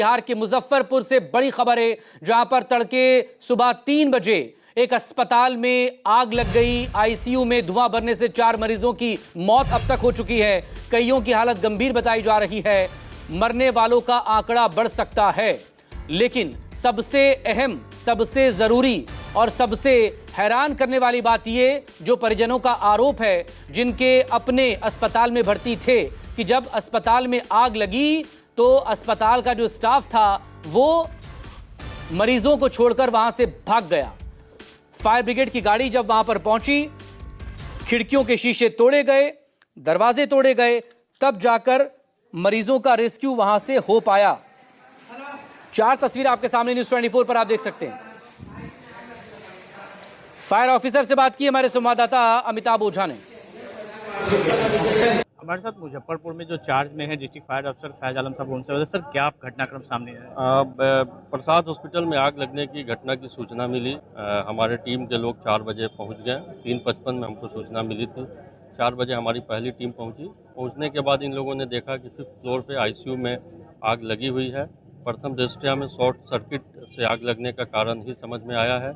बिहार के मुजफ्फरपुर से बड़ी खबर है, जहां पर तड़के सुबह 3 बजे एक अस्पताल में आग लग गई। आईसीयू में धुआं भरने से 4 मरीजों की मौत अब तक हो चुकी है। कईयों की हालत गंभीर बताई जा रही है। मरने वालों का आंकड़ा बढ़ सकता है। लेकिन सबसे अहम, सबसे जरूरी और सबसे हैरान करने वाली बात यह, जो परिजनों का आरोप है, जिनके अपने अस्पताल में भर्ती थे, कि जब अस्पताल में आग लगी तो अस्पताल का जो स्टाफ था वो मरीजों को छोड़कर वहां से भाग गया। फायर ब्रिगेड की गाड़ी जब वहां पर पहुंची, खिड़कियों के शीशे तोड़े गए, दरवाजे तोड़े गए, तब जाकर मरीजों का रेस्क्यू वहां से हो पाया। 4 तस्वीरें आपके सामने न्यूज़ 24 पर आप देख सकते हैं। फायर ऑफिसर से बात की हमारे संवाददाता अमिताभ ओझा ने। हमारे साथ मुजफ्फरपुर में जो चार्ज में है डिस्ट्रिक्ट फायर अफसर फैज आलम साहब, उनसे वजह सर क्या घटनाक्रम सामने आया? प्रसाद हॉस्पिटल में आग लगने की घटना की सूचना मिली। हमारे टीम के लोग 4 बजे पहुंच गए। 3:55 में हमको सूचना मिली थी। 4 बजे हमारी पहली टीम पहुंची। पहुंचने के बाद इन लोगों ने देखा कि 5th फ्लोर पे आईसीयू में आग लगी हुई है। प्रथम दृष्टया में शॉर्ट सर्किट से आग लगने का कारण ही समझ में आया है।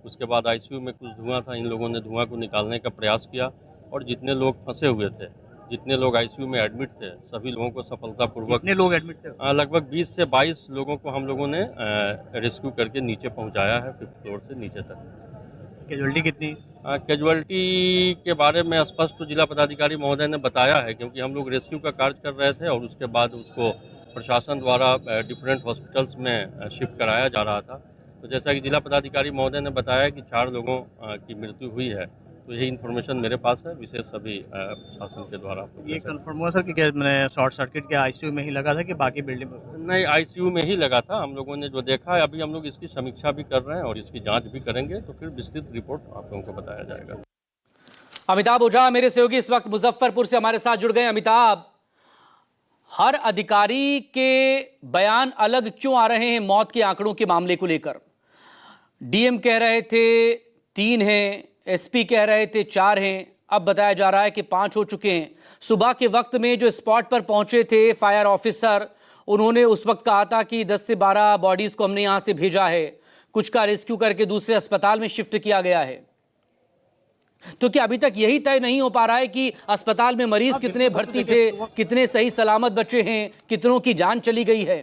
उसके बाद आईसीयू में कुछ धुआं था, इन लोगों ने धुआं को निकालने का प्रयास किया और जितने लोग फंसे हुए थे, जितने लोग आईसीयू में एडमिट थे, सभी लोगों को सफलतापूर्वक, कितने लोग एडमिट थे? लगभग 20 से 22 लोगों को हम लोगों ने रेस्क्यू करके नीचे पहुंचाया है, 5th फ्लोर से नीचे तक। कैजुअलिटी कितनी? कैजुअलिटी के बारे में स्पष्ट तो जिला पदाधिकारी महोदय ने बताया है, क्योंकि हम लोग रेस्क्यू का कार्य कर रहे थे और उसके बाद उसको प्रशासन द्वारा डिफरेंट हॉस्पिटल्स में शिफ्ट कराया जा रहा था। तो जैसा कि जिला पदाधिकारी महोदय ने बताया कि 4 लोगों की मृत्यु हुई है, तो यही इन्फॉर्मेशन मेरे पास है, विशेष सभी शासन के द्वारा। ये कंफर्म हुआ सर कि मैंने शॉर्ट सर्किट के आईसीयू में ही लगा था कि बाकी बिल्डिंग में? नहीं, आईसीयू में ही लगा था। हम लोगों ने जो देखा है, अभी हम लोग इसकी समीक्षा भी कर रहे हैं और इसकी जांच भी करेंगे, तो फिर विस्तृत रिपोर्ट आप लोगों को बताया जाएगा। अमिताभ ओझा मेरे सहयोगी इस वक्त मुजफ्फरपुर से हमारे साथ जुड़ गए। अमिताभ, हर अधिकारी के बयान अलग क्यों आ रहे हैं मौत के आंकड़ों के मामले को लेकर? डीएम कह रहे थे 3 हैं, एसपी कह रहे थे 4 हैं, अब बताया जा रहा है कि 5 हो चुके हैं। सुबह के वक्त में जो स्पॉट पर पहुंचे थे फायर ऑफिसर, उन्होंने उस वक्त कहा था कि 10 से 12 बॉडीज को हमने यहां से भेजा है, कुछ का रेस्क्यू करके दूसरे अस्पताल में शिफ्ट किया गया है। तो क्या अभी तक यही तय नहीं हो पा रहा है कि अस्पताल में मरीज कितने भर्ती थे, कितने सही सलामत बचे हैं, कितनों की जान चली गई है?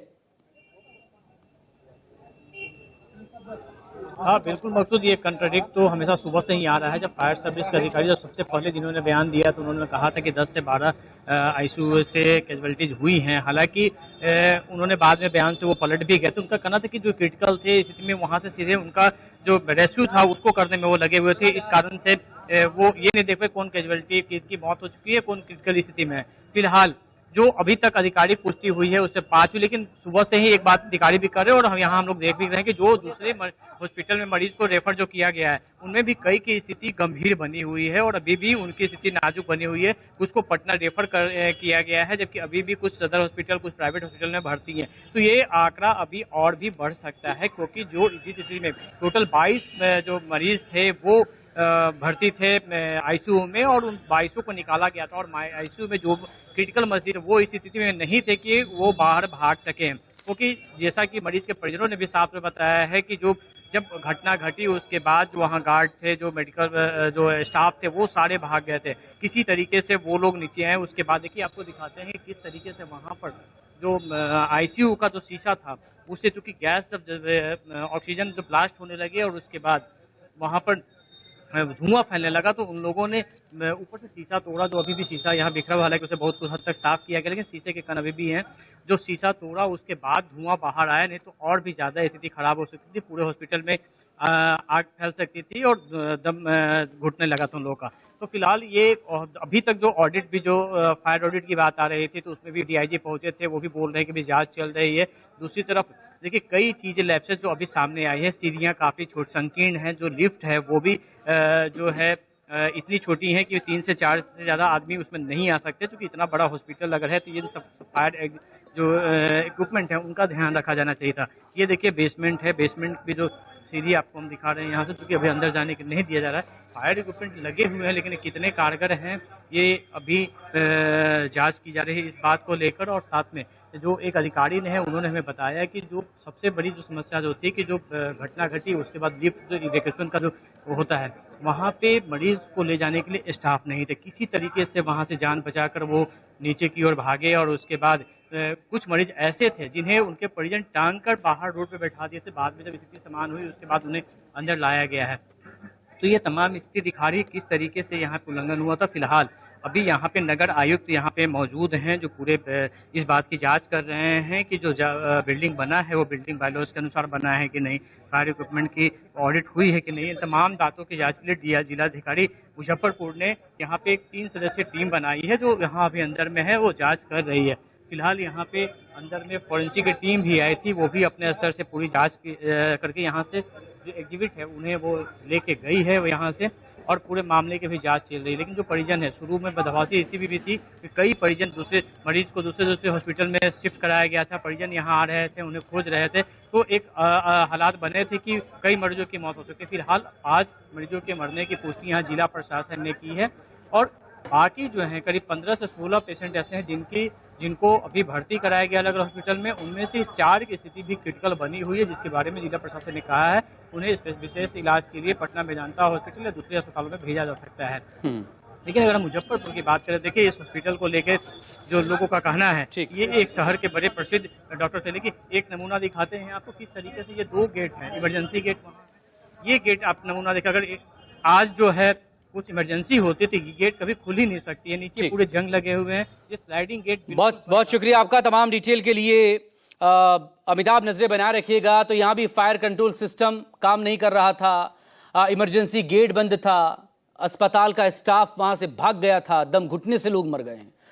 हाँ बिल्कुल मकसूद, ये कंट्राडिक्ट तो हमेशा सुबह से ही आ रहा है। जब फायर सर्विस के अधिकारी जब सबसे पहले जिन्होंने बयान दिया तो उन्होंने कहा था कि 10 से 12 आईसीयू से कैजुअलिटीज हुई हैं। हालांकि उन्होंने बाद में बयान से वो पलट भी गए। तो उनका कहना था कि जो क्रिटिकल थे स्थिति में, वहाँ से सीधे उनका जो रेस्क्यू था उसको करने में वो लगे हुए थे। इस कारण से वो ये नहीं देख पाए कौन कैजुअलिटी की मौत हो चुकी है, कौन क्रिटिकल स्थिति में है। फिलहाल जो अभी तक आधिकारिक पुष्टि हुई है उससे 5 हुई, लेकिन सुबह से ही एक बात अधिकारी भी कर रहे हैं और हम लोग देख भी रहे हैं कि जो दूसरे हॉस्पिटल में मरीज को रेफर जो किया गया है उनमें भी कई की स्थिति गंभीर बनी हुई है और अभी भी उनकी स्थिति नाजुक बनी हुई है। कुछ को पटना रेफर किया गया है, जबकि अभी भी कुछ सदर हॉस्पिटल, कुछ प्राइवेट हॉस्पिटल में भर्ती है। तो ये आंकड़ा अभी और भी बढ़ सकता है, क्योंकि जो जिस स्थिति में टोटल 22 जो मरीज थे वो भर्ती थे आईसीयू में और उन 22 को निकाला गया था और आईसीयू में जो क्रिटिकल मरीज थे वो इस स्थिति में नहीं थे कि वो बाहर भाग सकें, क्योंकि जैसा कि मरीज के परिजनों ने भी साफ में बताया है कि जो जब घटना घटी उसके बाद जो वहाँ गार्ड थे, जो मेडिकल जो स्टाफ थे, वो सारे भाग गए थे। किसी तरीके से वो लोग नीचे आए। उसके बाद देखिए आपको दिखाते हैं कि किस तरीके से वहाँ पर जो आईसीयू का जो शीशा था उससे चूंकि गैस जब ऑक्सीजन जो ब्लास्ट होने लगे और उसके बाद वहाँ पर धुआं फैलने लगा, तो उन लोगों ने ऊपर से शीशा तोड़ा। जो अभी भी शीशा यहाँ बिखरा हुआ, हालांकि उसे बहुत कुछ हद तक साफ किया गया, लेकिन शीशे के कण अभी भी हैं। जो शीशा तोड़ा उसके बाद धुआं बाहर आया, नहीं तो और भी ज्यादा स्थिति खराब हो सकती थी। पूरे हॉस्पिटल में आग फैल सकती थी और दम घुटने लगा था उन लोगों का। तो फिलहाल ये अभी तक जो ऑडिट भी, जो फायर ऑडिट की बात आ रही थी, तो उसमें भी डीआईजी पहुंचे थे, वो भी बोल रहे हैं कि भी जांच चल रही है। दूसरी तरफ देखिए कई चीजें लैप्सेस जो अभी सामने आई है, सीढ़ियां काफी संकीर्ण हैं, जो लिफ्ट है वो भी जो है इतनी छोटी है कि 3 से 4 से ज्यादा आदमी उसमें नहीं आ सकते, क्योंकि इतना बड़ा हॉस्पिटल अगर है तो ये सब फायर जो इक्विपमेंट है उनका ध्यान रखा जाना चाहिए था। ये देखिए बेसमेंट है, बेसमेंट की जो सीढ़ी आपको हम दिखा रहे हैं यहाँ से, क्योंकि अभी अंदर जाने के नहीं दिया जा रहा है। फायर इक्विपमेंट लगे हुए हैं, लेकिन कितने कारगर हैं ये अभी जांच की जा रही है इस बात को लेकर। और साथ में जो एक अधिकारी ने है उन्होंने हमें बताया कि जो सबसे बड़ी जो समस्या जो थी कि जो घटना घटी उसके बाद लिफ्ट इवैक्यूएशन का जो होता है वहाँ पे मरीज को ले जाने के लिए स्टाफ नहीं थे, किसी तरीके से वहाँ से जान बचाकर वो नीचे की ओर भागे और उसके बाद कुछ मरीज ऐसे थे जिन्हें उनके परिजन टांग कर बाहर रोड पे बैठा दिए थे। बाद में जब स्थिति समान हुई उसके बाद उन्हें अंदर लाया गया है। तो ये तमाम स्थिति दिखा रही है किस तरीके से यहाँ पे उल्लंघन हुआ था। फिलहाल अभी यहाँ पे नगर आयुक्त यहाँ पे मौजूद हैं जो पूरे इस बात की जांच कर रहे हैं कि जो बिल्डिंग बना है वो बिल्डिंग बायलॉज के अनुसार बना है कि नहीं, फायर इक्विपमेंट की ऑडिट हुई है कि नहीं। तमाम बातों की जांच के लिए जिलाधिकारी मुजफ्फरपुर ने यहाँ पे एक 3 सदस्यीय टीम बनाई है जो यहाँ अभी अंदर में है, वो जाँच कर रही है। फिलहाल यहाँ पे अंदर में फॉरेंसिक की टीम भी आई थी, वो भी अपने स्तर से पूरी जांच करके यहाँ से जो एग्जिबिट है उन्हें वो लेके गई है वो यहाँ से, और पूरे मामले की भी जांच चल रही है। लेकिन जो परिजन है, शुरू में बदहवासी ऐसी भी थी कि कई परिजन दूसरे मरीज को दूसरे हॉस्पिटल में शिफ्ट कराया गया था, परिजन यहाँ आ रहे थे, उन्हें खोज रहे थे, तो एक हालात बने थे कि कई मरीजों की मौत हो सकती है। फिलहाल आज मरीजों के मरने की पुष्टि यहाँ जिला प्रशासन ने की है और बाकी जो है करीब 15 से 16 पेशेंट ऐसे हैं जिनको अभी भर्ती कराया गया अलग हॉस्पिटल में। उनमें से 4 की स्थिति भी क्रिटिकल बनी हुई है, जिसके बारे में जिला प्रशासन ने कहा है उन्हें विशेष इलाज के लिए पटना मेदांता हॉस्पिटल या दूसरे अस्पतालों में भेजा जा सकता है। लेकिन अगर हम मुजफ्फरपुर की बात करें, देखिए इस हॉस्पिटल को लेकर जो लोगों का कहना है, ये एक शहर के बड़े प्रसिद्ध डॉक्टर थे। लेकिन एक नमूना दिखाते हैं आपको किस तरीके से ये 2 गेट हैं, इमरजेंसी गेट, ये गेट आप नमूना देखा, अगर आज जो है कुछ इमरजेंसी होती थी गेट कभी खुल ही नहीं सकती है, नीचे पूरे जंग लगे हुए हैं, ये स्लाइडिंग गेट। बहुत बहुत शुक्रिया आपका तमाम डिटेल के लिए। अमिताभ नजरें बनाए रखिएगा। तो यहाँ भी फायर कंट्रोल सिस्टम काम नहीं कर रहा था, इमरजेंसी गेट बंद था, अस्पताल का स्टाफ वहां से भाग गया था, दम घुटने से लोग मर गए हैं।